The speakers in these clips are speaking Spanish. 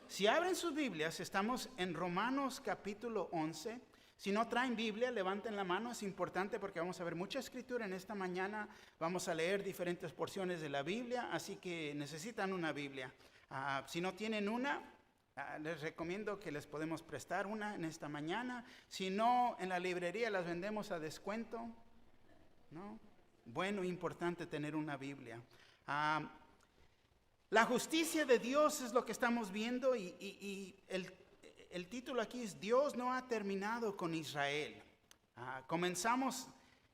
si abren sus Biblias, estamos en Romanos capítulo 11. Si no traen Biblia, levanten la mano, es importante porque vamos a ver mucha escritura en esta mañana. Vamos a leer diferentes porciones de la Biblia, así que necesitan una Biblia. Si no tienen una, les recomiendo que les podemos prestar una en esta mañana. Si no, en la librería las vendemos a descuento, ¿no? Bueno, importante tener una Biblia. La justicia de Dios es lo que estamos viendo y el título aquí es Dios no ha terminado con Israel. Comenzamos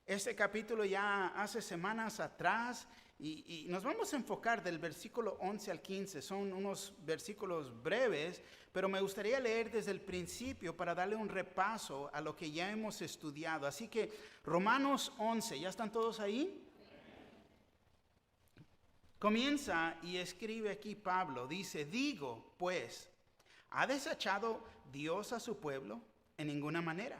este capítulo ya hace semanas atrás y nos vamos a enfocar del versículo 11 al 15. Son unos versículos breves, pero me gustaría leer desde el principio para darle un repaso a lo que ya hemos estudiado. Así que Romanos 11, ¿ya están todos ahí? Comienza y escribe aquí Pablo, dice, digo pues, ¿ha desechado Dios a su pueblo? En ninguna manera,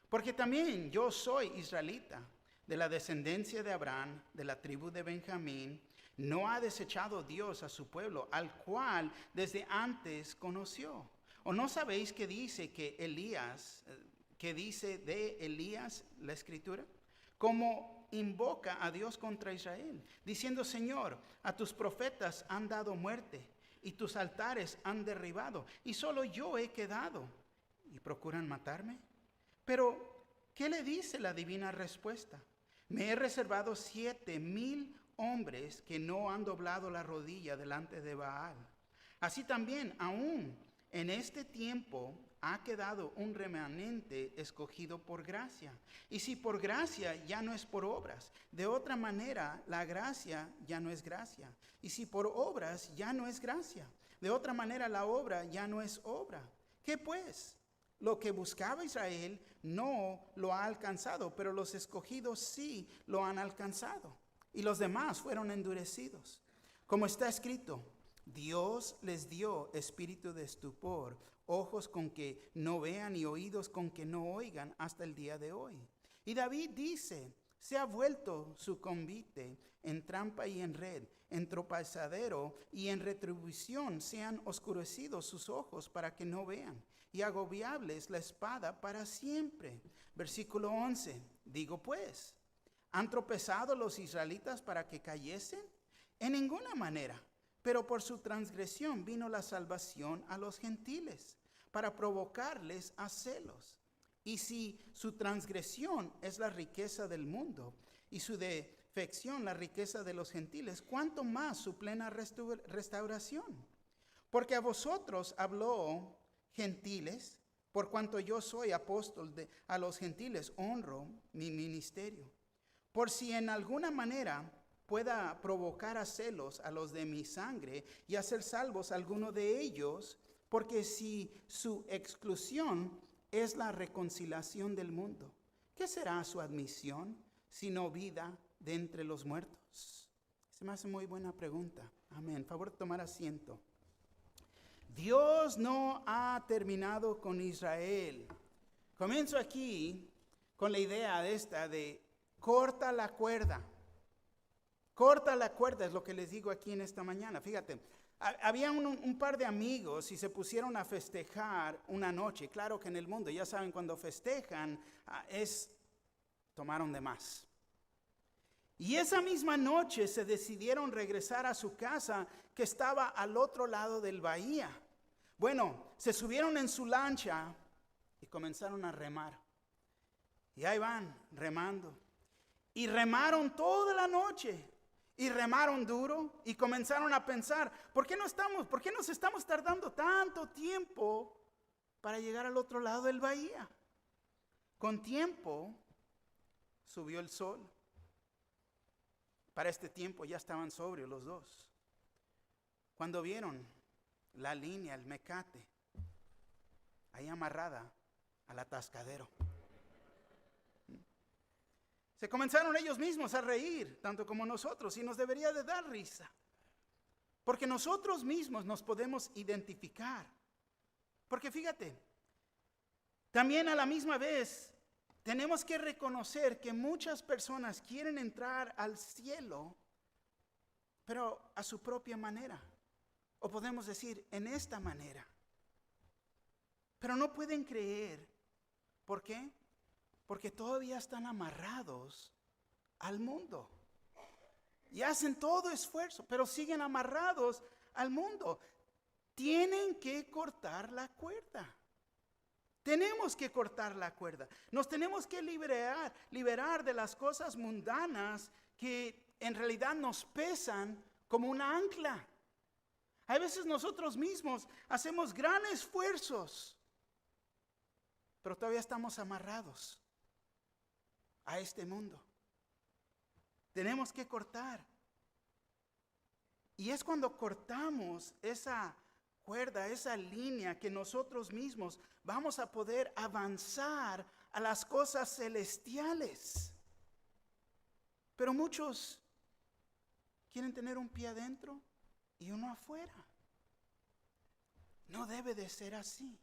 porque también yo soy israelita, de la descendencia de Abraham, de la tribu de Benjamín. No ha desechado Dios a su pueblo, al cual desde antes conoció. ¿O no sabéis que dice de Elías la Escritura? Como invoca a Dios contra Israel, diciendo, Señor, a tus profetas han dado muerte, y tus altares han derribado, y solo yo he quedado, y procuran matarme. Pero, ¿qué le dice la divina respuesta? Me he reservado 7,000 hombres que no han doblado la rodilla delante de Baal. Así también, aún en este tiempo, ha quedado un remanente escogido por gracia. Y si por gracia, ya no es por obras. De otra manera, la gracia ya no es gracia. Y si por obras, ya no es gracia. De otra manera, la obra ya no es obra. ¿Qué pues? Lo que buscaba Israel no lo ha alcanzado, pero los escogidos sí lo han alcanzado. Y los demás fueron endurecidos. Como está escrito, Dios les dio espíritu de estupor, ojos con que no vean y oídos con que no oigan hasta el día de hoy. Y David dice, se ha vuelto su convite en trampa y en red, en tropezadero y en retribución se han oscurecido sus ojos para que no vean, y agobiables la espada para siempre. Versículo 11, digo pues, ¿han tropezado los israelitas para que cayesen? En ninguna manera. Pero por su transgresión vino la salvación a los gentiles, para provocarles a celos. Y si su transgresión es la riqueza del mundo, y su defección la riqueza de los gentiles, ¿cuánto más su plena restauración? Porque a vosotros habló gentiles, por cuanto yo soy apóstol a los gentiles, honro mi ministerio. Por si en alguna manera pueda provocar a celos a los de mi sangre y hacer salvos a alguno de ellos, porque si su exclusión es la reconciliación del mundo, ¿qué será su admisión sino vida de entre los muertos? Se me hace muy buena pregunta. Amén. Favor de tomar asiento. Dios no ha terminado con Israel. Comienzo aquí con la idea de corta la cuerda. Corta la cuerda, es lo que les digo aquí en esta mañana. Fíjate, había un par de amigos y se pusieron a festejar una noche. Claro que en el mundo, ya saben, cuando festejan, tomaron de más. Y esa misma noche se decidieron regresar a su casa que estaba al otro lado del bahía. Bueno, se subieron en su lancha y comenzaron a remar. Y ahí van, remando. Y remaron toda la noche. Y remaron duro y comenzaron a pensar, ¿por qué nos estamos tardando tanto tiempo para llegar al otro lado del bahía? Con tiempo subió el sol. Para este tiempo ya estaban sobrios los dos. Cuando vieron la línea, el mecate, ahí amarrada al atascadero. Se comenzaron ellos mismos a reír, tanto como nosotros, y nos debería de dar risa. Porque nosotros mismos nos podemos identificar. Porque fíjate, también a la misma vez tenemos que reconocer que muchas personas quieren entrar al cielo, pero a su propia manera. O podemos decir, en esta manera. Pero no pueden creer. ¿Por qué? Porque todavía están amarrados al mundo. Y hacen todo esfuerzo, pero siguen amarrados al mundo. Tienen que cortar la cuerda. Tenemos que cortar la cuerda. Nos tenemos que liberar de las cosas mundanas que en realidad nos pesan como una ancla. A veces nosotros mismos hacemos grandes esfuerzos, pero todavía estamos amarrados a este mundo. Tenemos que cortar. Y es cuando cortamos esa cuerda, esa línea, que nosotros mismos vamos a poder avanzar a las cosas celestiales. Pero muchos quieren tener un pie adentro y uno afuera. No debe de ser así.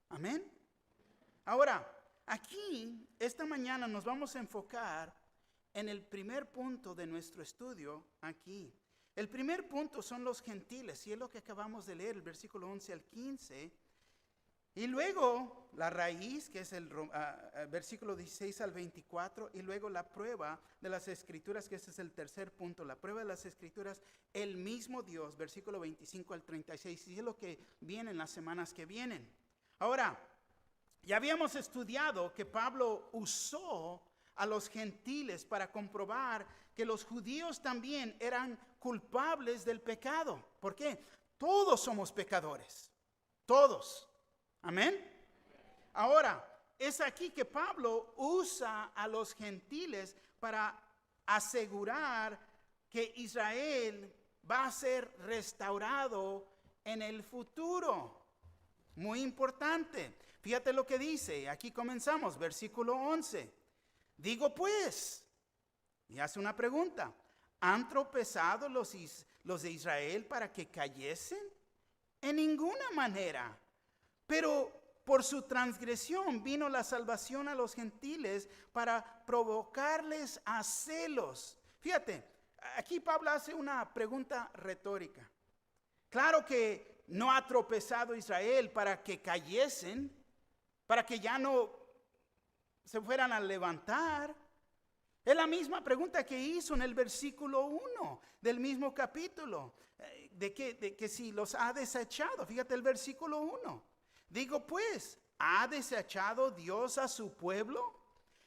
Amén. Ahora, aquí, esta mañana nos vamos a enfocar en el primer punto de nuestro estudio aquí. El primer punto son los gentiles, y es lo que acabamos de leer, el versículo 11 al 15. Y luego la raíz, que es el versículo 16 al 24, y luego la prueba de las escrituras, que ese es el tercer punto, la prueba de las escrituras, el mismo Dios, versículo 25 al 36, y es lo que viene en las semanas que vienen. Ahora, ya habíamos estudiado que Pablo usó a los gentiles para comprobar que los judíos también eran culpables del pecado. ¿Por qué? Todos somos pecadores, todos. Amén. Ahora, es aquí que Pablo usa a los gentiles para asegurar que Israel va a ser restaurado en el futuro. Muy importante. Fíjate lo que dice. Aquí comenzamos, versículo 11. Digo pues, y hace una pregunta: ¿han tropezado los de Israel para que cayesen? En ninguna manera. Pero por su transgresión vino la salvación a los gentiles para provocarles a celos. Fíjate, aquí Pablo hace una pregunta retórica. Claro que no ha tropezado Israel para que cayesen, para que ya no se fueran a levantar. Es la misma pregunta que hizo en el versículo 1 del mismo capítulo, de que si los ha desechado. Fíjate el versículo 1. Digo pues, ¿ha desechado Dios a su pueblo?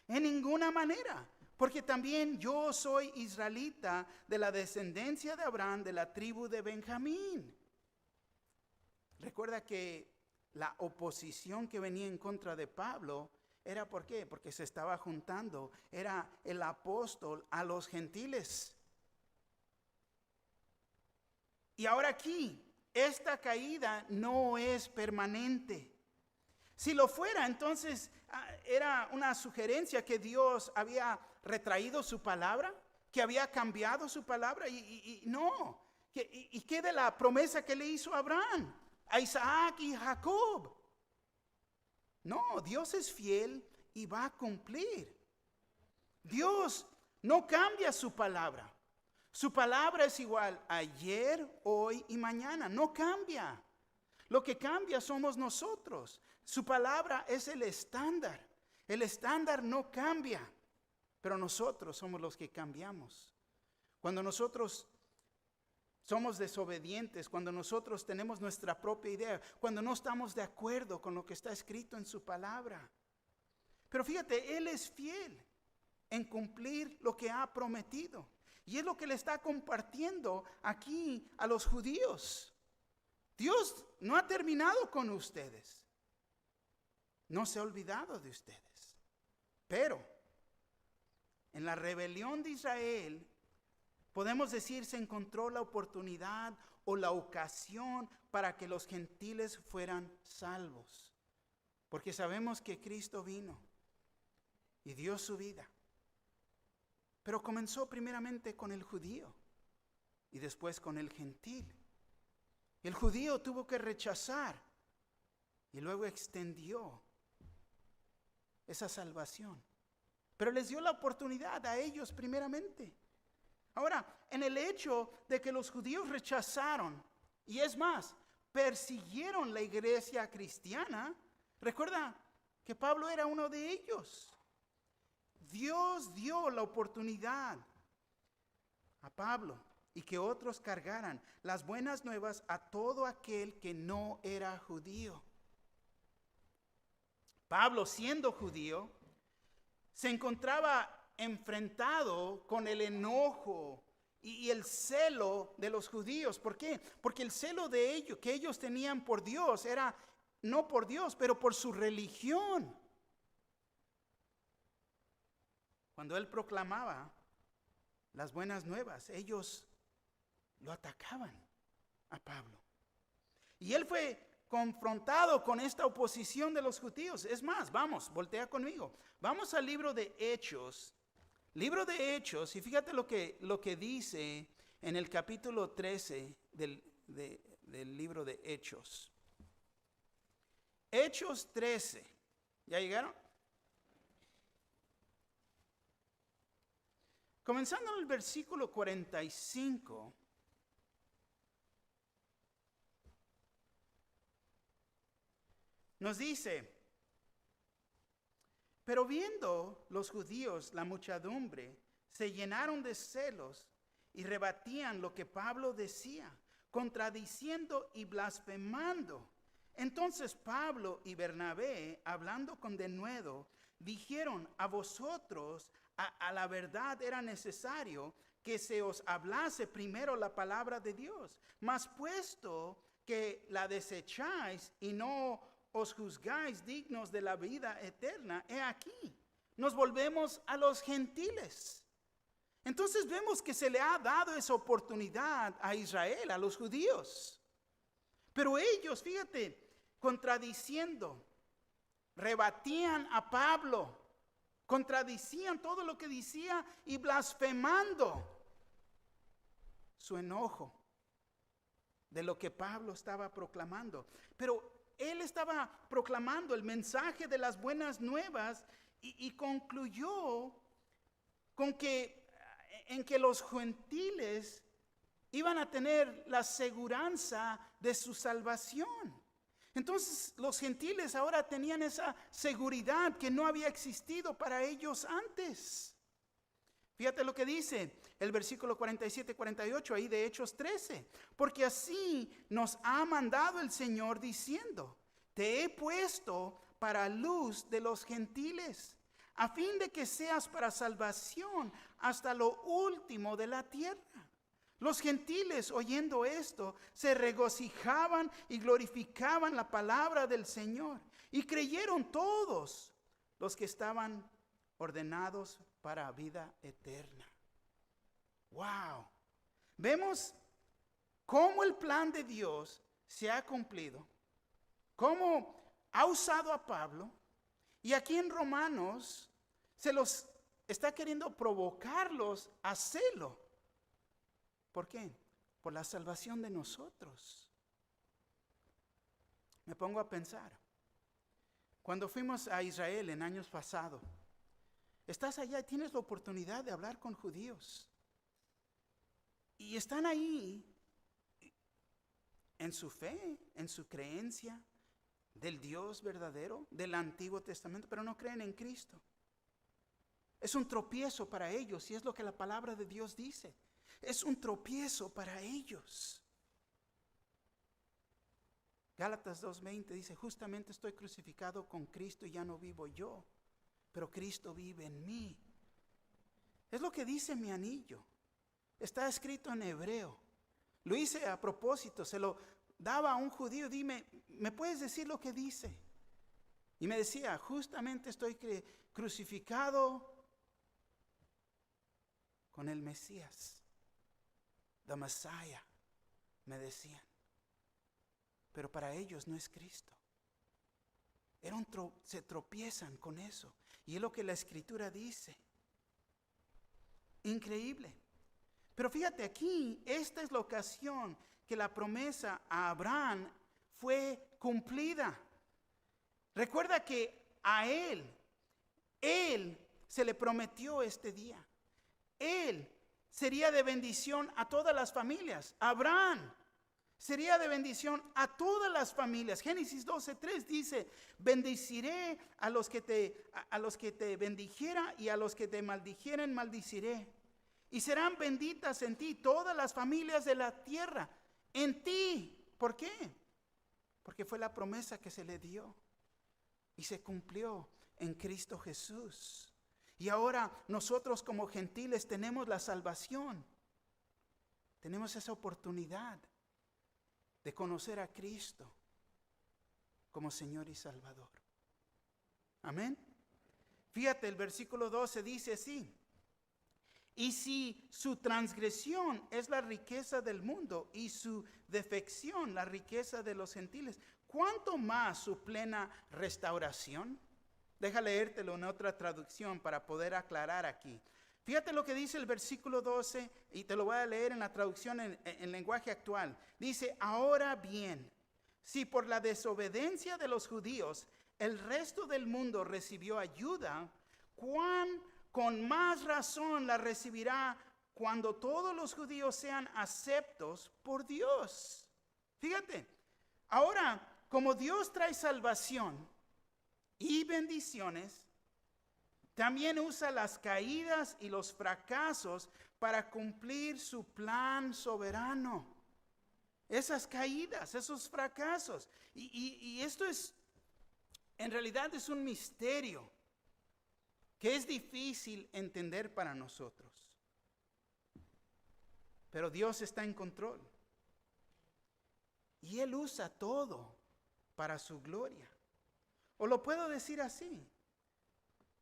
En ninguna manera, porque también yo soy israelita, de la descendencia de Abraham, de la tribu de Benjamín. Recuerda que la oposición que venía en contra de Pablo era ¿por qué? Porque se estaba juntando, era el apóstol a los gentiles. Y ahora aquí, esta caída no es permanente. Si lo fuera, entonces era una sugerencia que Dios había retraído su palabra, que había cambiado su palabra, y no. ¿Y qué de la promesa que le hizo a Abraham, a Isaac y Jacob? No, Dios es fiel y va a cumplir. Dios no cambia su palabra. Su palabra es igual ayer, hoy y mañana. No cambia. Lo que cambia somos nosotros. Su palabra es el estándar. El estándar no cambia, pero nosotros somos los que cambiamos. Cuando nosotros somos desobedientes, cuando nosotros tenemos nuestra propia idea, cuando no estamos de acuerdo con lo que está escrito en su palabra. Pero fíjate, Él es fiel en cumplir lo que ha prometido. Y es lo que le está compartiendo aquí a los judíos. Dios no ha terminado con ustedes. No se ha olvidado de ustedes. Pero en la rebelión de Israel, podemos decir, se encontró la oportunidad o la ocasión para que los gentiles fueran salvos. Porque sabemos que Cristo vino y dio su vida. Pero comenzó primeramente con el judío y después con el gentil. El judío tuvo que rechazar y luego extendió esa salvación. Pero les dio la oportunidad a ellos primeramente. Ahora, en el hecho de que los judíos rechazaron, y es más, persiguieron la iglesia cristiana, Recuerda que Pablo era uno de ellos. Dios dio la oportunidad a Pablo y que otros cargaran las buenas nuevas a todo aquel que no era judío. Pablo, siendo judío, se encontraba enfrentado con el enojo y el celo de los judíos. ¿Por qué? Porque el celo de ellos, que ellos tenían por Dios, era no por Dios, pero por su religión. Cuando él proclamaba las buenas nuevas, ellos lo atacaban a Pablo. Y él fue confrontado con esta oposición de los judíos. Es más, vamos, voltea conmigo. Vamos al libro de Hechos. Libro de Hechos, y fíjate lo que dice en el capítulo 13 del libro de Hechos. Hechos 13. ¿Ya llegaron? Comenzando en el versículo 45. Nos dice: pero viendo los judíos la muchedumbre, se llenaron de celos y rebatían lo que Pablo decía, contradiciendo y blasfemando. Entonces Pablo y Bernabé, hablando con denuedo, dijeron: a vosotros a la verdad era necesario que se os hablase primero la palabra de Dios, mas puesto que la desecháis y no os juzgáis dignos de la vida eterna, he aquí, nos volvemos a los gentiles. Entonces vemos que se le ha dado esa oportunidad a Israel, a los judíos. Pero ellos, fíjate, contradiciendo, rebatían a Pablo, contradicían todo lo que decía y blasfemando su enojo de lo que Pablo estaba proclamando. Pero él estaba proclamando el mensaje de las buenas nuevas y concluyó con que los gentiles iban a tener la seguridad de su salvación. Entonces los gentiles ahora tenían esa seguridad que no había existido para ellos antes. Fíjate lo que dice el versículo 47-48 ahí de Hechos 13. Porque así nos ha mandado el Señor diciendo: te he puesto para luz de los gentiles, a fin de que seas para salvación hasta lo último de la tierra. Los gentiles, oyendo esto, se regocijaban y glorificaban la palabra del Señor. Y creyeron todos los que estaban ordenados para vida eterna. ¡Wow! Vemos cómo el plan de Dios se ha cumplido, cómo ha usado a Pablo, y aquí en Romanos se los está queriendo provocarlos a celo. ¿Por qué? Por la salvación de nosotros. Me pongo a pensar, cuando fuimos a Israel en años pasados, estás allá y tienes la oportunidad de hablar con judíos. Y están ahí en su fe, en su creencia del Dios verdadero, del Antiguo Testamento, pero no creen en Cristo. Es un tropiezo para ellos, y es lo que la palabra de Dios dice. Es un tropiezo para ellos. Gálatas 2:20 dice: justamente estoy crucificado con Cristo y ya no vivo yo, pero Cristo vive en mí. Es lo que dice mi anillo. Está escrito en hebreo. Lo hice a propósito, se lo daba a un judío. Dime, ¿me puedes decir lo que dice? Y me decía: justamente estoy crucificado con el Mesías, the Messiah, me decían. Pero para ellos no es Cristo. Se tropiezan con eso. Y es lo que la Escritura dice. Increíble. Pero fíjate aquí, esta es la ocasión que la promesa a Abraham fue cumplida. Recuerda que a él se le prometió este día. Él sería de bendición a todas las familias. Abraham Sería de bendición a todas las familias. Génesis 12:3 dice, bendeciré a los que te bendijera, y a los que te maldijeren maldiciré. Y serán benditas en ti todas las familias de la tierra. En ti. ¿Por qué? Porque fue la promesa que se le dio. Y se cumplió en Cristo Jesús. Y ahora nosotros como gentiles tenemos la salvación. Tenemos esa oportunidad de conocer a Cristo como Señor y Salvador. Amén. Fíjate, el versículo 12 dice así: y si su transgresión es la riqueza del mundo y su defección la riqueza de los gentiles, ¿cuánto más su plena restauración? Deja leértelo en otra traducción para poder aclarar aquí. Fíjate lo que dice el versículo 12, y te lo voy a leer en la traducción en lenguaje actual. Dice, ahora bien, si por la desobediencia de los judíos el resto del mundo recibió ayuda, con más razón la recibirá cuando todos los judíos sean aceptos por Dios. Fíjate, ahora como Dios trae salvación y bendiciones, también usa las caídas y los fracasos para cumplir su plan soberano. Esas caídas, esos fracasos. Y esto es, en realidad es un misterio que es difícil entender para nosotros. Pero Dios está en control. Y Él usa todo para su gloria. O lo puedo decir así,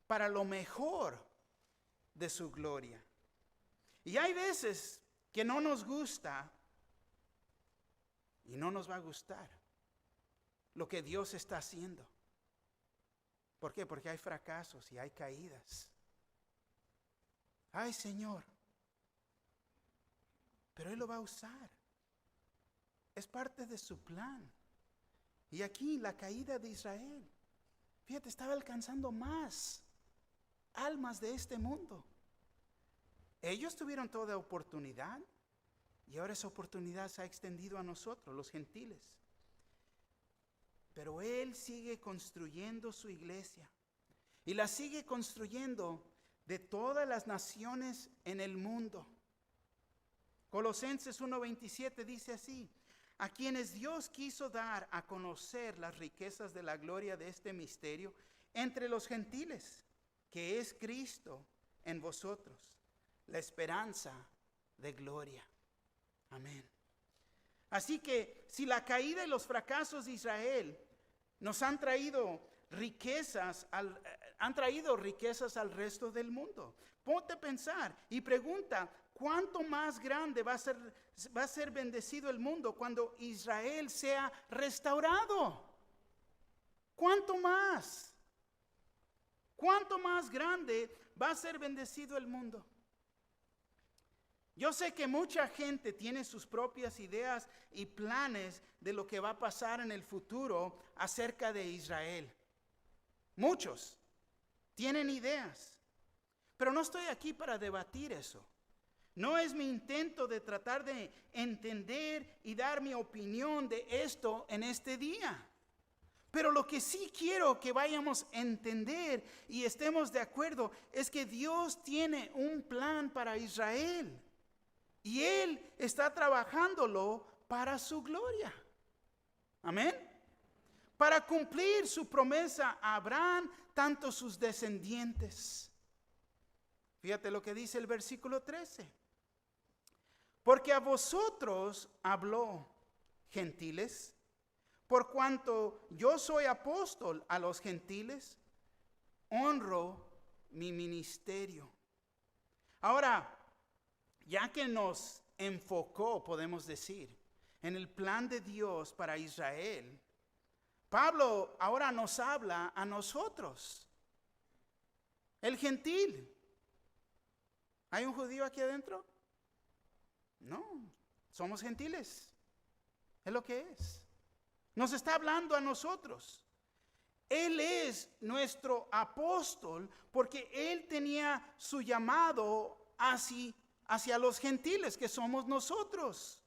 para lo mejor de su gloria. Y hay veces que no nos gusta y no nos va a gustar lo que Dios está haciendo. ¿Por qué? Porque hay fracasos y hay caídas. Ay, Señor, pero Él lo va a usar. Es parte de su plan. Y aquí la caída de Israel, fíjate, estaba alcanzando más almas de este mundo. Ellos tuvieron toda oportunidad y ahora esa oportunidad se ha extendido a nosotros, los gentiles. Pero Él sigue construyendo su iglesia y la sigue construyendo de todas las naciones en el mundo. Colosenses 1:27 dice así: a quienes Dios quiso dar a conocer las riquezas de la gloria de este misterio entre los gentiles, que es Cristo en vosotros, la esperanza de gloria. Amén. Así que si la caída y los fracasos de Israel nos han traído riquezas al resto del mundo, ponte a pensar y pregunta, ¿cuánto más grande va a ser bendecido el mundo cuando Israel sea restaurado? ¿Cuánto más? ¿Cuánto más grande va a ser bendecido el mundo? Yo sé que mucha gente tiene sus propias ideas y planes de lo que va a pasar en el futuro acerca de Israel. Muchos tienen ideas, pero no estoy aquí para debatir eso. No es mi intento de tratar de entender y dar mi opinión de esto en este día. Pero lo que sí quiero que vayamos a entender y estemos de acuerdo es que Dios tiene un plan para Israel. Y Él está trabajándolo para su gloria. Amén. Para cumplir su promesa a Abraham, tanto sus descendientes. Fíjate lo que dice el versículo 13. Porque a vosotros habló, gentiles, por cuanto yo soy apóstol a los gentiles, honro mi ministerio. Ahora, ya que nos enfocó, podemos decir, en el plan de Dios para Israel, Pablo ahora nos habla a nosotros, el gentil. ¿Hay un judío aquí adentro? No, somos gentiles. Es lo que es. Nos está hablando a nosotros. Él es nuestro apóstol porque Él tenía su llamado hacia los gentiles, que somos nosotros.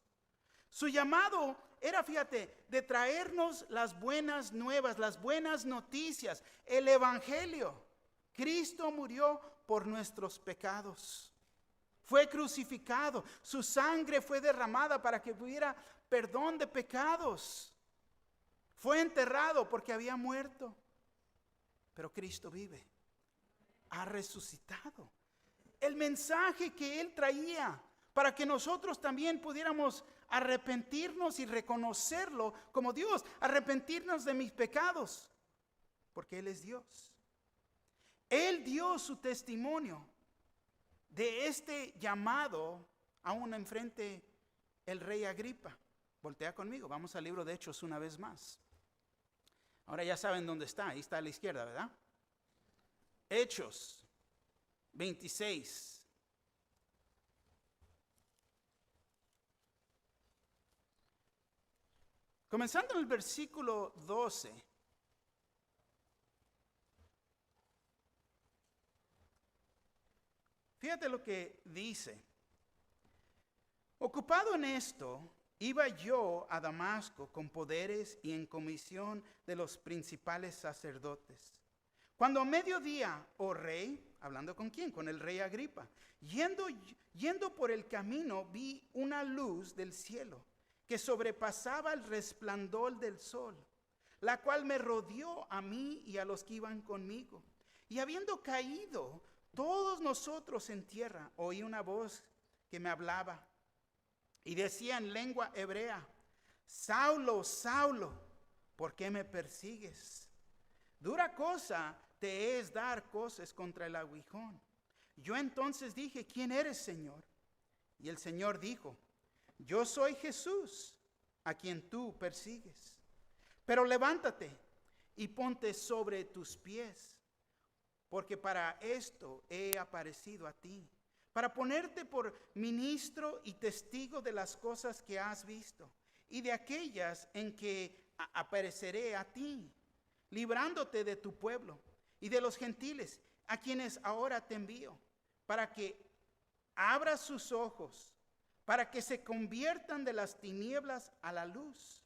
Su llamado era, fíjate, de traernos las buenas nuevas, las buenas noticias, el evangelio. Cristo murió por nuestros pecados. Fue crucificado, su sangre fue derramada para que hubiera perdón de pecados. Fue enterrado porque había muerto. Pero Cristo vive, ha resucitado. El mensaje que Él traía para que nosotros también pudiéramos arrepentirnos y reconocerlo como Dios, arrepentirnos de mis pecados, porque Él es Dios. Él dio su testimonio de este llamado aún enfrente el rey Agripa. Voltea conmigo, vamos al libro de Hechos una vez más. Ahora ya saben dónde está, ahí está a la izquierda, ¿verdad? Hechos 26. Comenzando en el versículo 12. Fíjate lo que dice. Ocupado en esto, iba yo a Damasco con poderes y en comisión de los principales sacerdotes. Cuando a mediodía, oh rey, hablando con quién, con el rey Agripa, yendo por el camino vi una luz del cielo que sobrepasaba el resplandor del sol, la cual me rodeó a mí y a los que iban conmigo. Y habiendo caído todos nosotros en tierra, oí una voz que me hablaba y decía en lengua hebrea: Saulo, Saulo, ¿por qué me persigues? Dura cosa te es dar cosas contra el aguijón. Yo entonces dije: ¿quién eres, Señor? Y el Señor dijo: yo soy Jesús, a quien tú persigues. Pero levántate y ponte sobre tus pies, porque para esto he aparecido a ti, para ponerte por ministro y testigo de las cosas que has visto y de aquellas en que apareceré a ti, librándote de tu pueblo y de los gentiles, a quienes ahora te envío, para que abras sus ojos, para que se conviertan de las tinieblas a la luz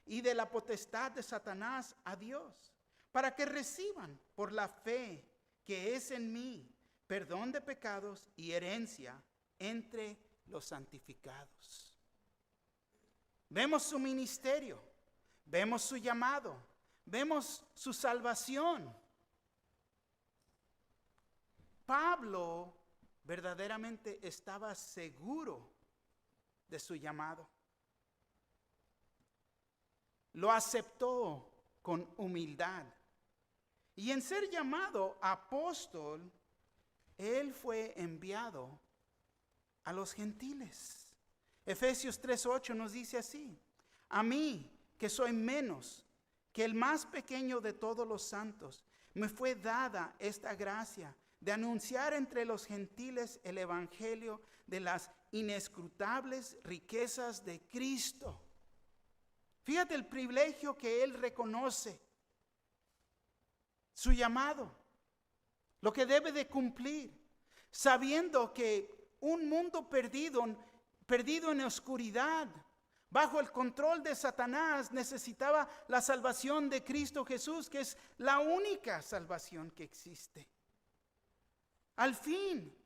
y de la potestad de Satanás a Dios, para que reciban por la fe que es en mí perdón de pecados y herencia entre los santificados. Vemos su ministerio, vemos su llamado, vemos su salvación. Pablo verdaderamente estaba seguro de su llamado. Lo aceptó con humildad. Y en ser llamado apóstol, él fue enviado a los gentiles. Efesios 3:8 nos dice así: a mí, que soy menos que el más pequeño de todos los santos, me fue dada esta gracia de anunciar entre los gentiles el evangelio de las inescrutables riquezas de Cristo. Fíjate el privilegio que él reconoce, su llamado, lo que debe de cumplir, sabiendo que un mundo perdido en oscuridad, bajo el control de Satanás, necesitaba la salvación de Cristo Jesús, que es la única salvación que existe. Al fin,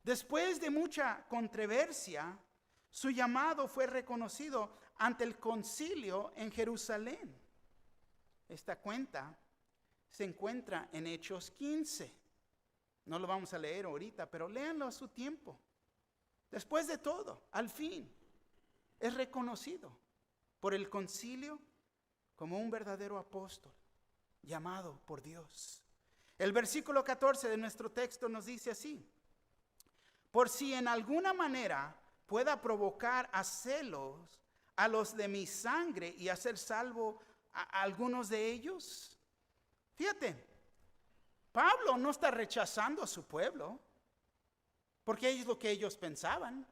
después de mucha controversia, su llamado fue reconocido ante el concilio en Jerusalén. Esta cuenta se encuentra en Hechos 15. No lo vamos a leer ahorita, pero léanlo a su tiempo. Después de todo, al fin, es reconocido por el concilio como un verdadero apóstol, llamado por Dios. El versículo 14 de nuestro texto nos dice así: por si en alguna manera pueda provocar a celos a los de mi sangre y hacer salvo a algunos de ellos. Fíjate, Pablo no está rechazando a su pueblo, porque es lo que ellos pensaban.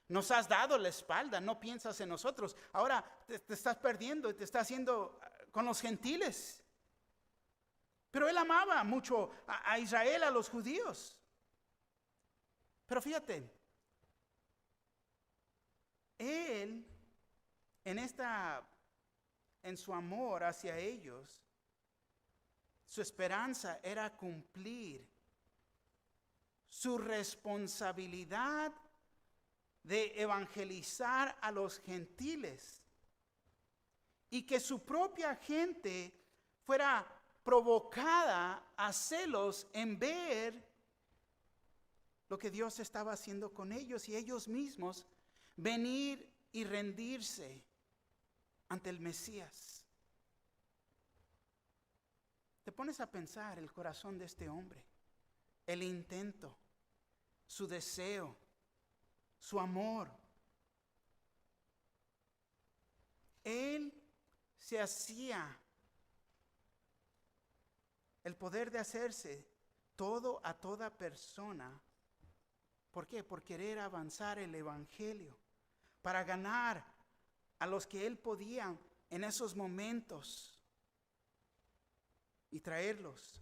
Nos has dado la espalda, no piensas en nosotros. Ahora te estás perdiendo y te estás haciendo con los gentiles. Pero él amaba mucho a Israel, a los judíos. Pero fíjate, él en su amor hacia ellos, su esperanza era cumplir su responsabilidad de evangelizar a los gentiles y que su propia gente fuera provocada a celos en ver lo que Dios estaba haciendo con ellos y ellos mismos venir y rendirse ante el Mesías. Te pones a pensar el corazón de este hombre, el intento, su deseo, su amor. Él se hacía el poder de hacerse todo a toda persona. ¿Por qué? Por querer avanzar el evangelio, para ganar a los que él podía en esos momentos y traerlos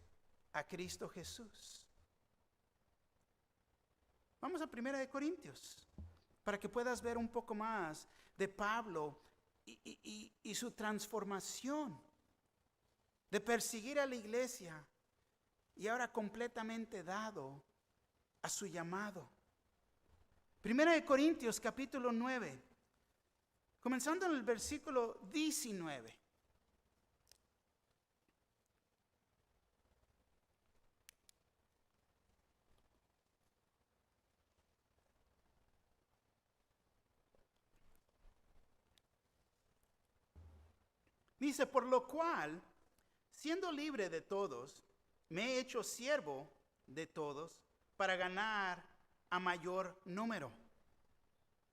a Cristo Jesús. Vamos a 1 Corintios para que puedas ver un poco más de Pablo y su transformación de perseguir a la iglesia y ahora completamente dado a su llamado. 1 Corintios capítulo 9, comenzando en el versículo 19. Dice, por lo cual, siendo libre de todos, me he hecho siervo de todos para ganar a mayor número.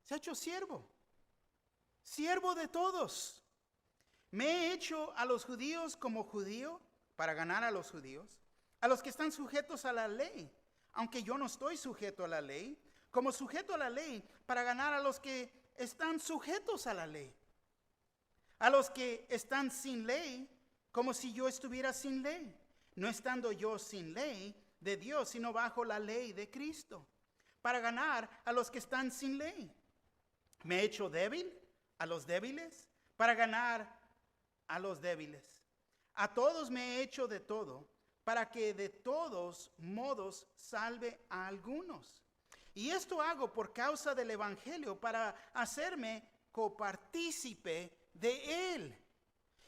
Se ha hecho siervo de todos. Me he hecho a los judíos como judío para ganar a los judíos, a los que están sujetos a la ley, aunque yo no estoy sujeto a la ley, como sujeto a la ley para ganar a los que están sujetos a la ley. A los que están sin ley, como si yo estuviera sin ley, no estando yo sin ley de Dios, sino bajo la ley de Cristo, para ganar a los que están sin ley. Me he hecho débil a los débiles, para ganar a los débiles. A todos me he hecho de todo, para que de todos modos salve a algunos. Y esto hago por causa del Evangelio, para hacerme copartícipe de él.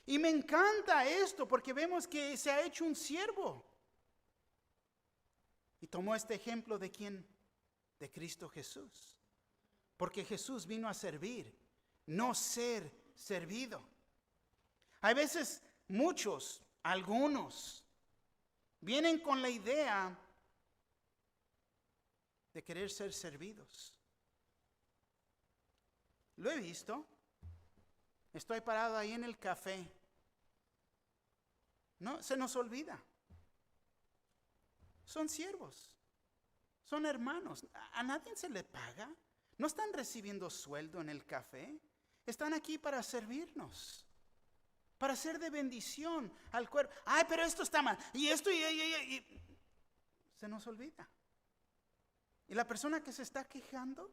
Y me encanta esto porque vemos que se ha hecho un siervo. Y tomó este ejemplo de quién? De Cristo Jesús. Porque Jesús vino a servir, no ser servido. Hay veces muchos, algunos, vienen con la idea de querer ser servidos. Lo he visto. Estoy parado ahí en el café. No, se nos olvida. Son siervos. Son hermanos. A nadie se le paga. No están recibiendo sueldo en el café. Están aquí para servirnos. Para ser de bendición al cuerpo. Ay, pero esto está mal. Y esto y se nos olvida. Y la persona que se está quejando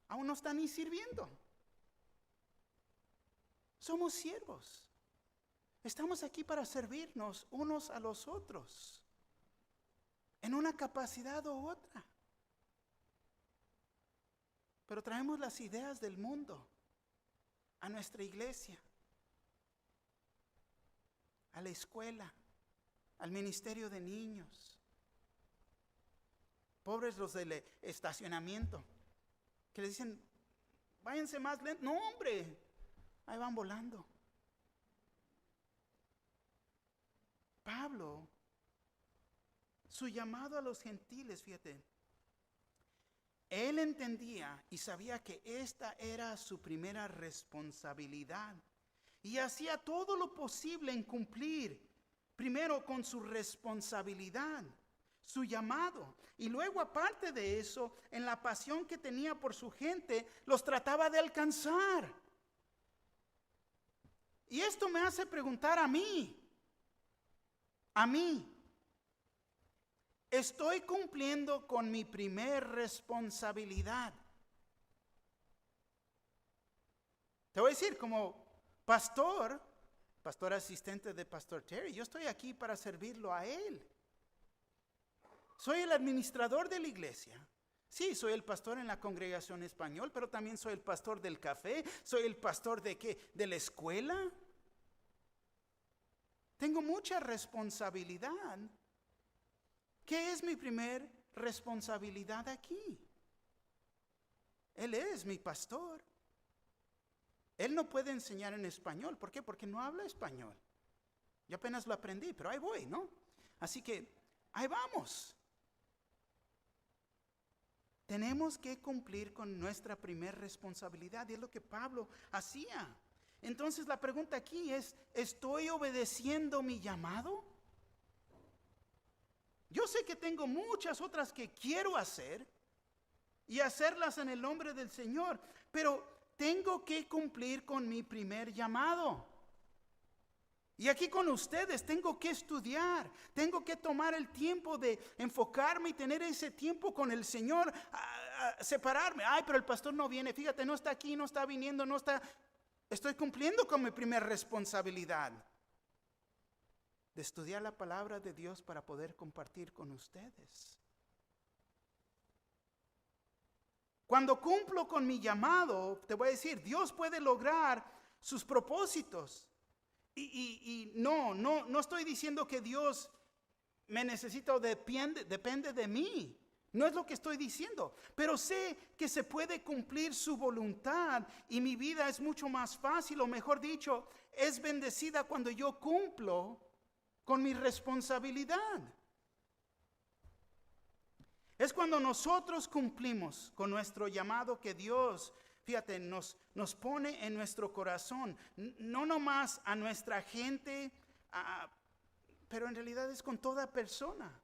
aún no está ni sirviendo. Somos siervos. Estamos aquí para servirnos unos a los otros, en una capacidad u otra. Pero traemos las ideas del mundo a nuestra iglesia, a la escuela, al ministerio de niños. Pobres los del estacionamiento, que les dicen, váyanse más lento. No, hombre. Ahí van volando. Pablo, su llamado a los gentiles, fíjate, él entendía y sabía que esta era su primera responsabilidad y hacía todo lo posible en cumplir primero con su responsabilidad, su llamado, y luego aparte de eso, en la pasión que tenía por su gente, los trataba de alcanzar. Y esto me hace preguntar a mí, ¿estoy cumpliendo con mi primer responsabilidad? Te voy a decir, como pastor asistente de Pastor Terry, yo estoy aquí para servirlo a él. Soy el administrador de la iglesia. Sí, soy el pastor en la congregación español, pero también soy el pastor del café. Soy el pastor de ¿qué? De la escuela. Tengo mucha responsabilidad. ¿Qué es mi primer responsabilidad aquí? Él es mi pastor. Él no puede enseñar en español. ¿Por qué? Porque no habla español. Yo apenas lo aprendí, pero ahí voy, ¿no? Así que ahí vamos. Tenemos que cumplir con nuestra primera responsabilidad, y es lo que Pablo hacía. Entonces la pregunta aquí es, ¿estoy obedeciendo mi llamado? Yo sé que tengo muchas otras que quiero hacer y hacerlas en el nombre del Señor, pero tengo que cumplir con mi primer llamado. Y aquí con ustedes tengo que estudiar, tengo que tomar el tiempo de enfocarme y tener ese tiempo con el Señor, separarme. Ay, pero el pastor no viene, fíjate, no está aquí, no está viniendo, no está. Estoy cumpliendo con mi primera responsabilidad de estudiar la palabra de Dios para poder compartir con ustedes. Cuando cumplo con mi llamado, te voy a decir, Dios puede lograr sus propósitos. Y no estoy diciendo que Dios me necesita o depende de mí. No es lo que estoy diciendo. Pero sé que se puede cumplir su voluntad y mi vida es mucho más fácil, o mejor dicho, es bendecida cuando yo cumplo con mi responsabilidad. Es cuando nosotros cumplimos con nuestro llamado que Dios, fíjate, nos pone en nuestro corazón, no nomás a nuestra gente, pero en realidad es con toda persona.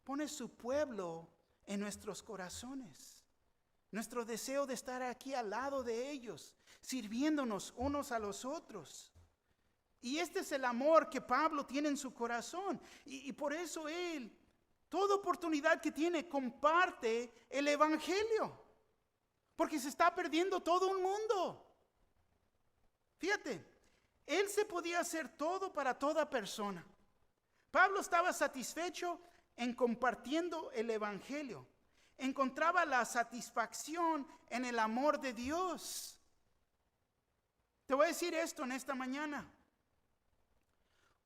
Pone su pueblo en nuestros corazones. Nuestro deseo de estar aquí al lado de ellos, sirviéndonos unos a los otros. Y este es el amor que Pablo tiene en su corazón. Y por eso él, toda oportunidad que tiene, comparte el evangelio. Porque se está perdiendo todo un mundo. Fíjate, él se podía hacer todo para toda persona. Pablo estaba satisfecho en compartiendo el evangelio. Encontraba la satisfacción en el amor de Dios. Te voy a decir esto en esta mañana.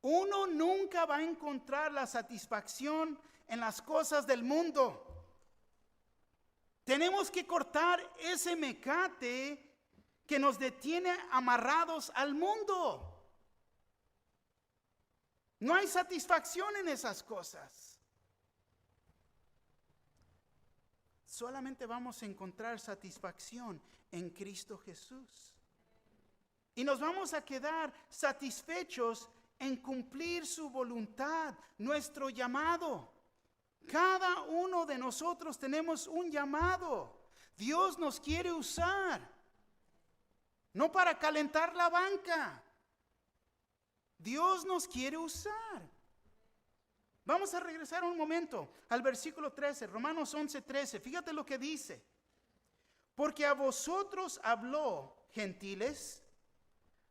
Uno nunca va a encontrar la satisfacción en las cosas del mundo. Tenemos que cortar ese mecate que nos detiene amarrados al mundo. No hay satisfacción en esas cosas. Solamente vamos a encontrar satisfacción en Cristo Jesús. Y nos vamos a quedar satisfechos en cumplir su voluntad, nuestro llamado. Cada uno de nosotros tenemos un llamado. Dios nos quiere usar, no para calentar la banca. Dios nos quiere usar. Vamos a regresar un momento al versículo 13, Romanos 11:13. Fíjate lo que dice. Porque a vosotros habló, gentiles.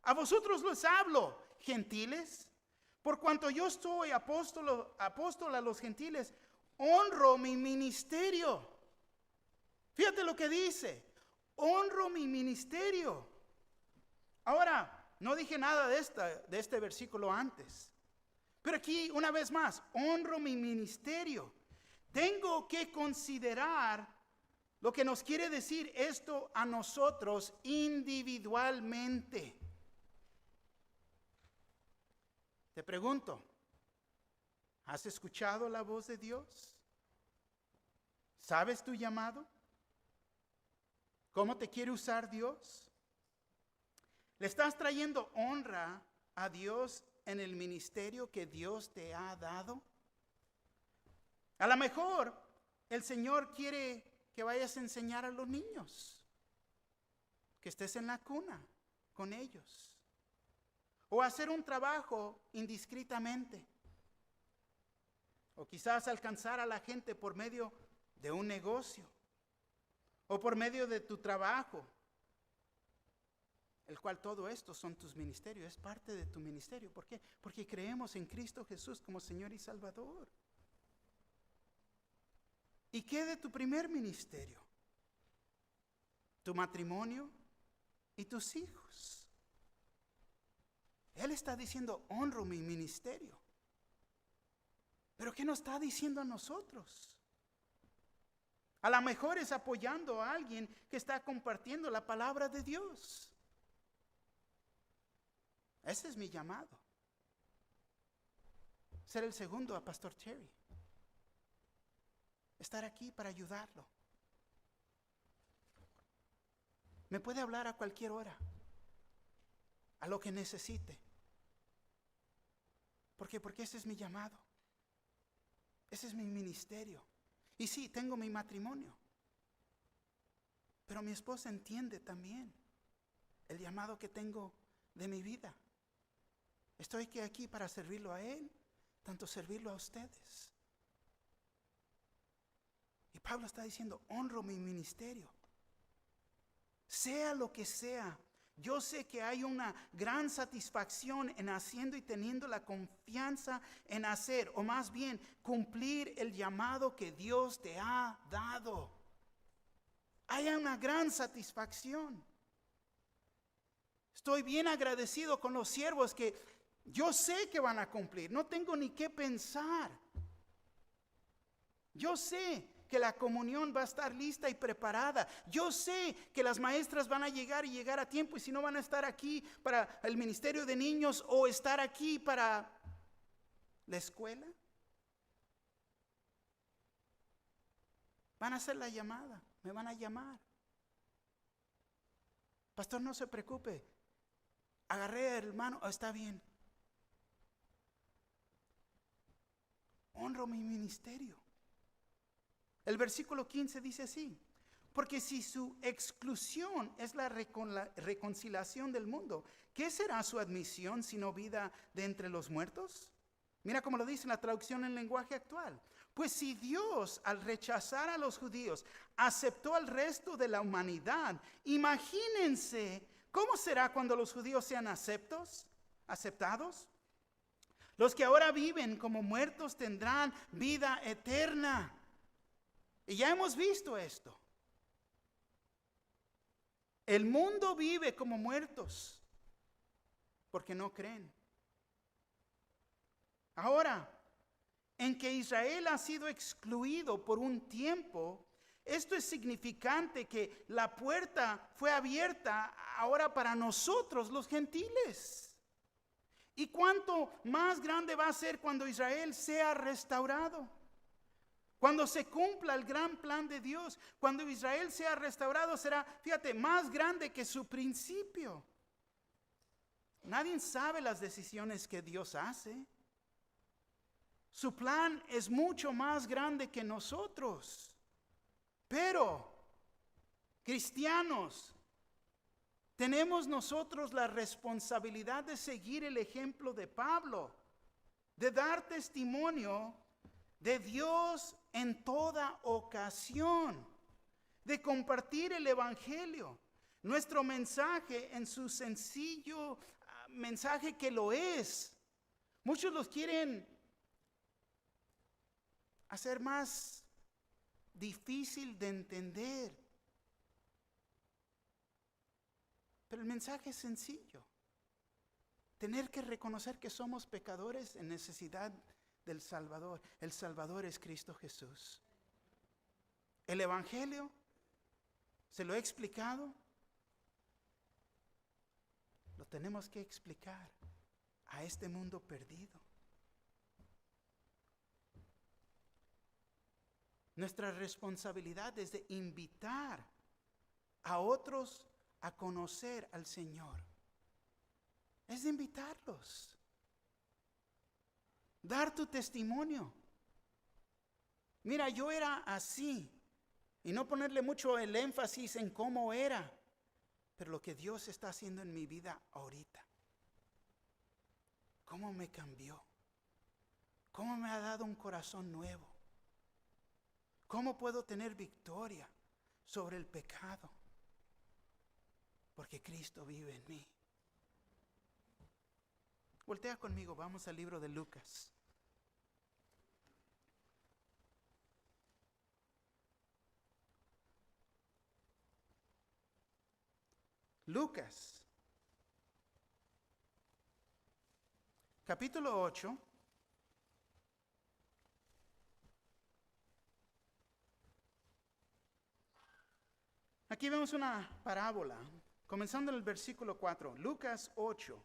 A vosotros les hablo, gentiles. Por cuanto yo soy apóstol a los gentiles, honro mi ministerio. Fíjate lo que dice. Honro mi ministerio. Ahora, no dije nada de este versículo antes. Pero aquí, una vez más, honro mi ministerio. Tengo que considerar lo que nos quiere decir esto a nosotros individualmente. Te pregunto, ¿has escuchado la voz de Dios? ¿Sabes tu llamado? ¿Cómo te quiere usar Dios? ¿Le estás trayendo honra a Dios en el ministerio que Dios te ha dado? A lo mejor el Señor quiere que vayas a enseñar a los niños, que estés en la cuna con ellos, o hacer un trabajo indiscretamente, o quizás alcanzar a la gente por medio de un negocio, o por medio de tu trabajo, el cual todo esto son tus ministerios, es parte de tu ministerio. ¿Por qué? Porque creemos en Cristo Jesús como Señor y Salvador. ¿Y qué de tu primer ministerio? Tu matrimonio y tus hijos. Él está diciendo, honro mi ministerio. Pero ¿qué nos está diciendo a nosotros? A lo mejor es apoyando a alguien que está compartiendo la palabra de Dios. Ese es mi llamado. Ser el segundo a Pastor Terry. Estar aquí para ayudarlo. Me puede hablar a cualquier hora, a lo que necesite. ¿Por qué? Porque ese es mi llamado. Ese es mi ministerio. Y sí, tengo mi matrimonio. Pero mi esposa entiende también el llamado que tengo de mi vida. Estoy aquí para servirlo a Él, tanto servirlo a ustedes. Y Pablo está diciendo, honro mi ministerio. Sea lo que sea, yo sé que hay una gran satisfacción en haciendo y teniendo la confianza en hacer, o más bien cumplir el llamado que Dios te ha dado. Hay una gran satisfacción. Estoy bien agradecido con los siervos que yo sé que van a cumplir, no tengo ni qué pensar. Yo sé que la comunión va a estar lista y preparada. Yo sé que las maestras van a llegar y llegar a tiempo, y si no van a estar aquí para el ministerio de niños o estar aquí para la escuela, van a hacer la llamada, me van a llamar. Pastor, no se preocupe, agarré al hermano, está bien. Honro mi ministerio. El versículo 15 dice así: porque si su exclusión es la reconciliación del mundo, ¿qué será su admisión sino vida de entre los muertos? Mira cómo lo dice en la traducción en lenguaje actual. Pues si Dios, al rechazar a los judíos, aceptó al resto de la humanidad, imagínense cómo será cuando los judíos sean aceptados. Los que ahora viven como muertos tendrán vida eterna. Y ya hemos visto esto. El mundo vive como muertos porque no creen. Ahora, en que Israel ha sido excluido por un tiempo, esto es significante que la puerta fue abierta ahora para nosotros los gentiles. ¿Y cuánto más grande va a ser cuando Israel sea restaurado? Cuando se cumpla el gran plan de Dios, cuando Israel sea restaurado, será, fíjate, más grande que su principio. Nadie sabe las decisiones que Dios hace. Su plan es mucho más grande que nosotros. Pero, cristianos, tenemos nosotros la responsabilidad de seguir el ejemplo de Pablo, de dar testimonio de Dios en toda ocasión, de compartir el evangelio. Nuestro mensaje en su sencillo mensaje que lo es. Muchos los quieren hacer más difícil de entender. Pero el mensaje es sencillo. Tener que reconocer que somos pecadores en necesidad del Salvador. El Salvador es Cristo Jesús. El evangelio, se lo he explicado, lo tenemos que explicar a este mundo perdido. Nuestra responsabilidad es de invitar a otros a conocer al Señor. Es de invitarlos. Dar tu testimonio. Mira, yo era así. Y no ponerle mucho el énfasis en cómo era. Pero lo que Dios está haciendo en mi vida ahorita. Cómo me cambió. Cómo me ha dado un corazón nuevo. Cómo puedo tener victoria sobre el pecado. porque Cristo vive en mí. Voltea conmigo, vamos al libro de Lucas. Lucas, capítulo 8. Aquí vemos una parábola, comenzando en el versículo 4. Lucas 8,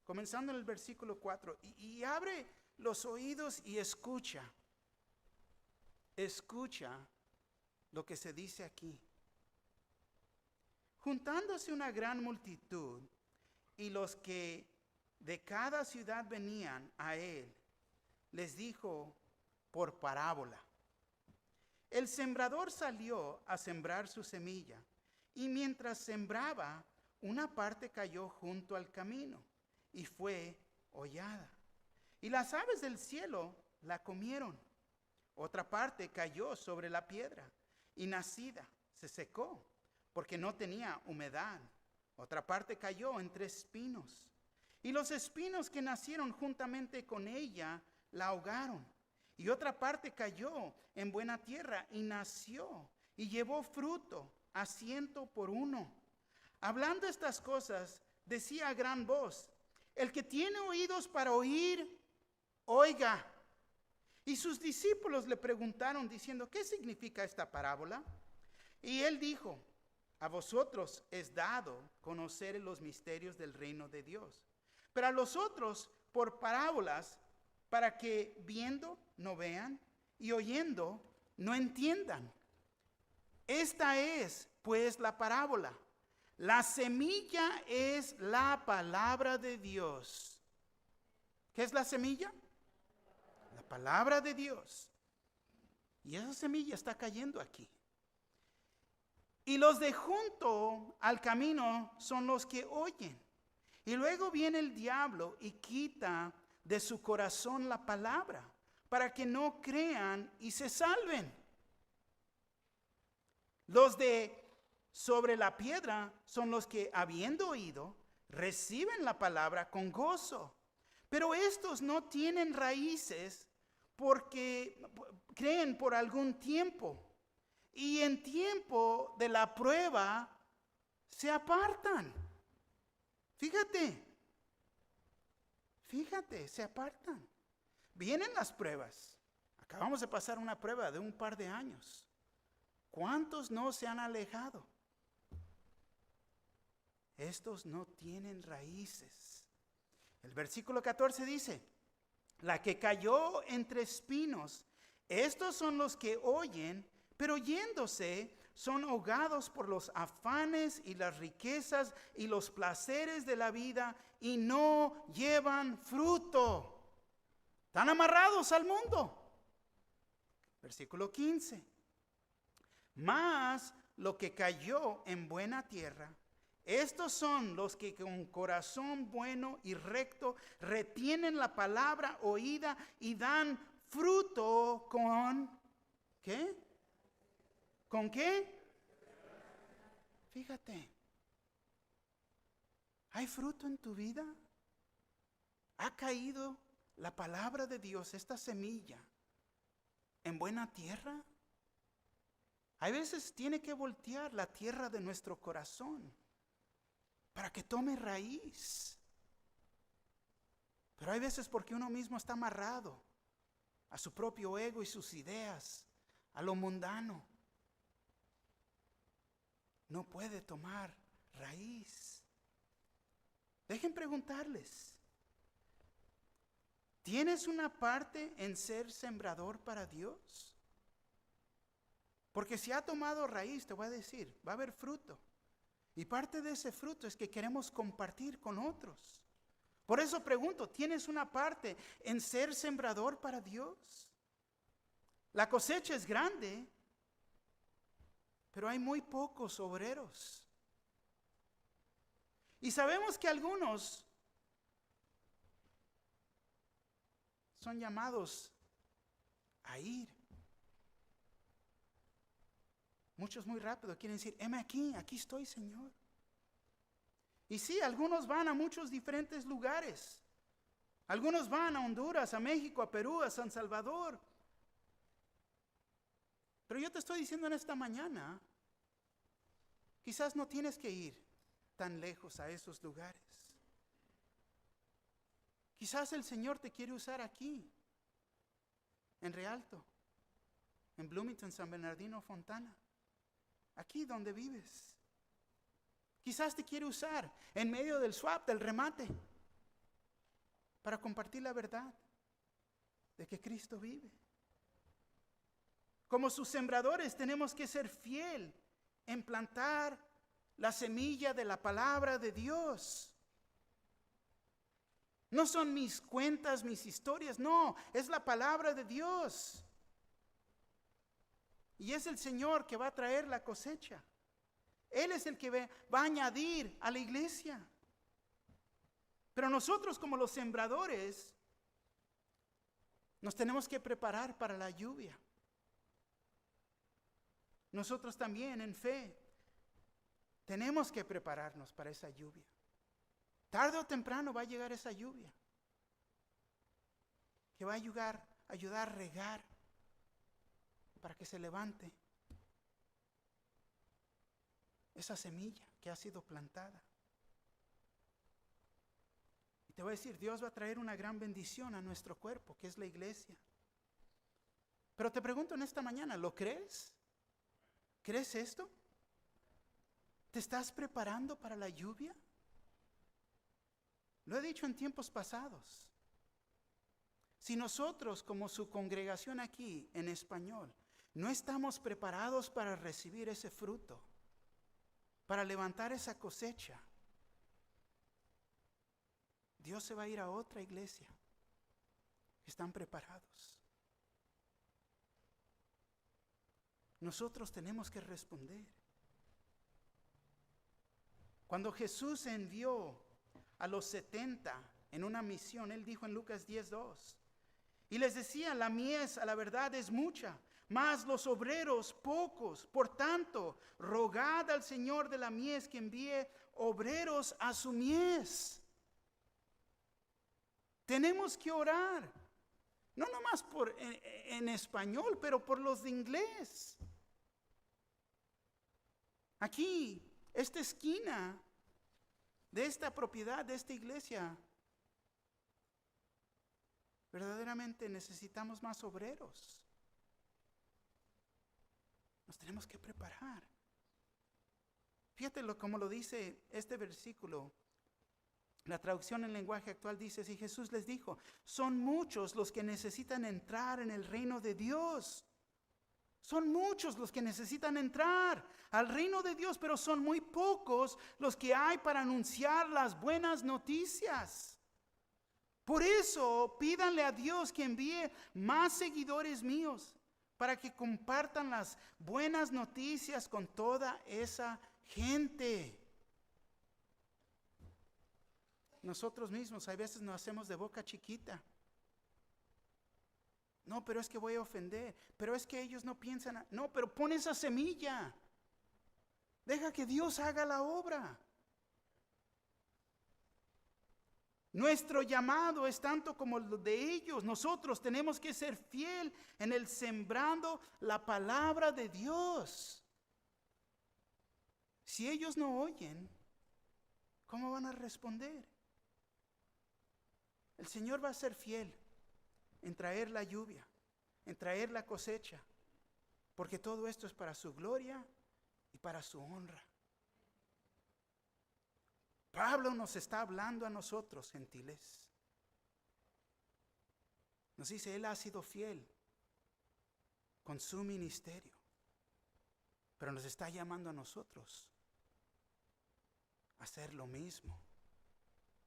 comenzando en el versículo 4. Y abre los oídos y escucha. Escucha lo que se dice aquí. Juntándose una gran multitud y los que de cada ciudad venían a él, les dijo por parábola: el sembrador salió a sembrar su semilla, y mientras sembraba, una parte cayó junto al camino y fue hollada, y las aves del cielo la comieron. Otra parte cayó sobre la piedra, y nacida se secó, porque no tenía humedad. Otra parte cayó entre espinos, y los espinos que nacieron juntamente con ella la ahogaron. Y otra parte cayó en buena tierra y nació y llevó fruto a 100 por 1. Hablando estas cosas, decía a gran voz: el que tiene oídos para oír, oiga. Y sus discípulos le preguntaron diciendo: ¿qué significa esta parábola? Y él dijo: a vosotros es dado conocer los misterios del reino de Dios, pero a los otros por parábolas, para que viendo no vean y oyendo no entiendan. Esta es pues la parábola. La semilla es la palabra de Dios. ¿Qué es la semilla? La palabra de Dios. Y esa semilla está cayendo aquí. Y los de junto al camino son los que oyen. Y luego viene el diablo y quita de su corazón la palabra, para que no crean y se salven. Los de sobre la piedra son los que, habiendo oído, reciben la palabra con gozo. Pero estos no tienen raíces, porque creen por algún tiempo. Y en tiempo de la prueba se apartan. Fíjate, se apartan. Vienen las pruebas. Acabamos de pasar una prueba de un par de años. ¿Cuántos no se han alejado? Estos no tienen raíces. El versículo 14 dice: la que cayó entre espinos, estos son los que oyen, pero yéndose son ahogados por los afanes y las riquezas y los placeres de la vida, y no llevan fruto. Están amarrados al mundo. Versículo 15. Mas lo que cayó en buena tierra, estos son los que con corazón bueno y recto retienen la palabra oída y dan fruto con ¿qué? ¿Con qué? Fíjate. ¿Hay fruto en tu vida? ¿Ha caído la palabra de Dios, esta semilla, en buena tierra? Hay veces tiene que voltear la tierra de nuestro corazón para que tome raíz. Pero hay veces porque uno mismo está amarrado a su propio ego y sus ideas, a lo mundano, no puede tomar raíz. Dejen preguntarles: ¿tienes una parte en ser sembrador para Dios? Porque si ha tomado raíz, te voy a decir, va a haber fruto. Y parte de ese fruto es que queremos compartir con otros. Por eso pregunto: ¿tienes una parte en ser sembrador para Dios? La cosecha es grande, pero hay muy pocos obreros. Y sabemos que algunos son llamados a ir. Muchos muy rápido quieren decir: heme aquí, aquí estoy, Señor. Y sí, algunos van a muchos diferentes lugares. Algunos van a Honduras, a México, a Perú, a San Salvador. Pero yo te estoy diciendo en esta mañana, quizás no tienes que ir tan lejos a esos lugares. Quizás el Señor te quiere usar aquí, en Rialto, en Bloomington, San Bernardino, Fontana, aquí donde vives. Quizás te quiere usar en medio del swap, del remate, para compartir la verdad de que Cristo vive. Como sus sembradores tenemos que ser fiel en plantar la semilla de la palabra de Dios. No son mis cuentas, mis historias, no, es la palabra de Dios. Y es el Señor que va a traer la cosecha. Él es el que va a añadir a la iglesia. Pero nosotros como los sembradores nos tenemos que preparar para la lluvia. Nosotros también en fe tenemos que prepararnos para esa lluvia. Tarde o temprano va a llegar esa lluvia que va a ayudar a regar para que se levante esa semilla que ha sido plantada. Y te voy a decir, Dios va a traer una gran bendición a nuestro cuerpo, que es la iglesia. Pero te pregunto en esta mañana, ¿lo crees? ¿Crees esto? ¿Te estás preparando para la lluvia? Lo he dicho en tiempos pasados. Si nosotros, como su congregación aquí en español, no estamos preparados para recibir ese fruto, para levantar esa cosecha, Dios se va a ir a otra iglesia. Están preparados. Nosotros tenemos que responder. Cuando Jesús envió a los 70 en una misión, Él dijo en Lucas 10:2, y les decía, la mies a la verdad es mucha, mas los obreros pocos. Por tanto, rogad al Señor de la mies que envíe obreros a su mies. Tenemos que orar, no nomás en español, pero por los de inglés. Aquí, esta esquina de esta propiedad, de esta iglesia, verdaderamente necesitamos más obreros. Nos tenemos que preparar. Fíjate como lo dice este versículo. La traducción en lenguaje actual dice, si Jesús les dijo, son muchos los que necesitan entrar en el reino de Dios. Son muchos los que necesitan entrar al reino de Dios, pero son muy pocos los que hay para anunciar las buenas noticias. Por eso pídanle a Dios que envíe más seguidores míos para que compartan las buenas noticias con toda esa gente. Nosotros mismos a veces nos hacemos de boca chiquita. No, pero es que voy a ofender. Pero es que ellos no piensan. No, pero pon esa semilla. Deja que Dios haga la obra. Nuestro llamado es tanto como el de ellos. Nosotros tenemos que ser fiel en el sembrando la palabra de Dios. Si ellos no oyen, ¿cómo van a responder? El Señor va a ser fiel en traer la lluvia, en traer la cosecha, porque todo esto es para su gloria y para su honra. Pablo nos está hablando a nosotros, gentiles. Nos dice, Él ha sido fiel con su ministerio, pero nos está llamando a nosotros a hacer lo mismo,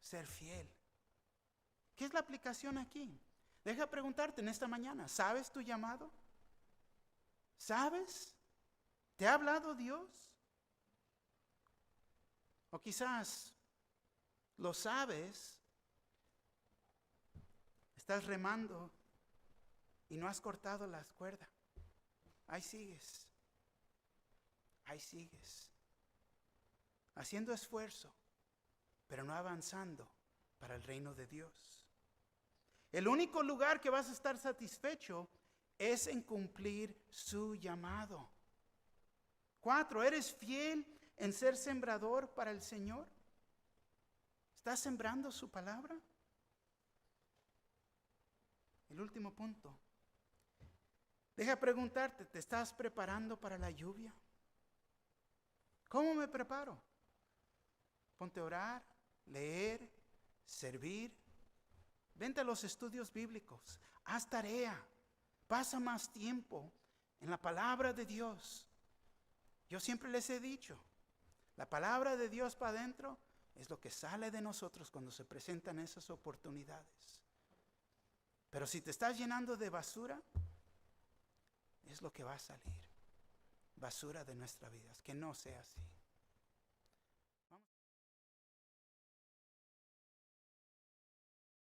ser fiel. ¿Qué es la aplicación aquí? Deja preguntarte en esta mañana, ¿sabes tu llamado? ¿Sabes? ¿Te ha hablado Dios? O quizás lo sabes, estás remando y no has cortado las cuerdas. Ahí sigues, haciendo esfuerzo pero no avanzando para el reino de Dios. El único lugar que vas a estar satisfecho es en cumplir su llamado. 4, ¿eres fiel en ser sembrador para el Señor? ¿Estás sembrando su palabra? El último punto. Deja preguntarte, ¿te estás preparando para la lluvia? ¿Cómo me preparo? Ponte a orar, leer, servir. Vente a los estudios bíblicos, haz tarea, pasa más tiempo en la palabra de Dios. Yo siempre les he dicho, la palabra de Dios para adentro es lo que sale de nosotros cuando se presentan esas oportunidades. Pero si te estás llenando de basura, es lo que va a salir. Basura de nuestra vida. Que no sea así.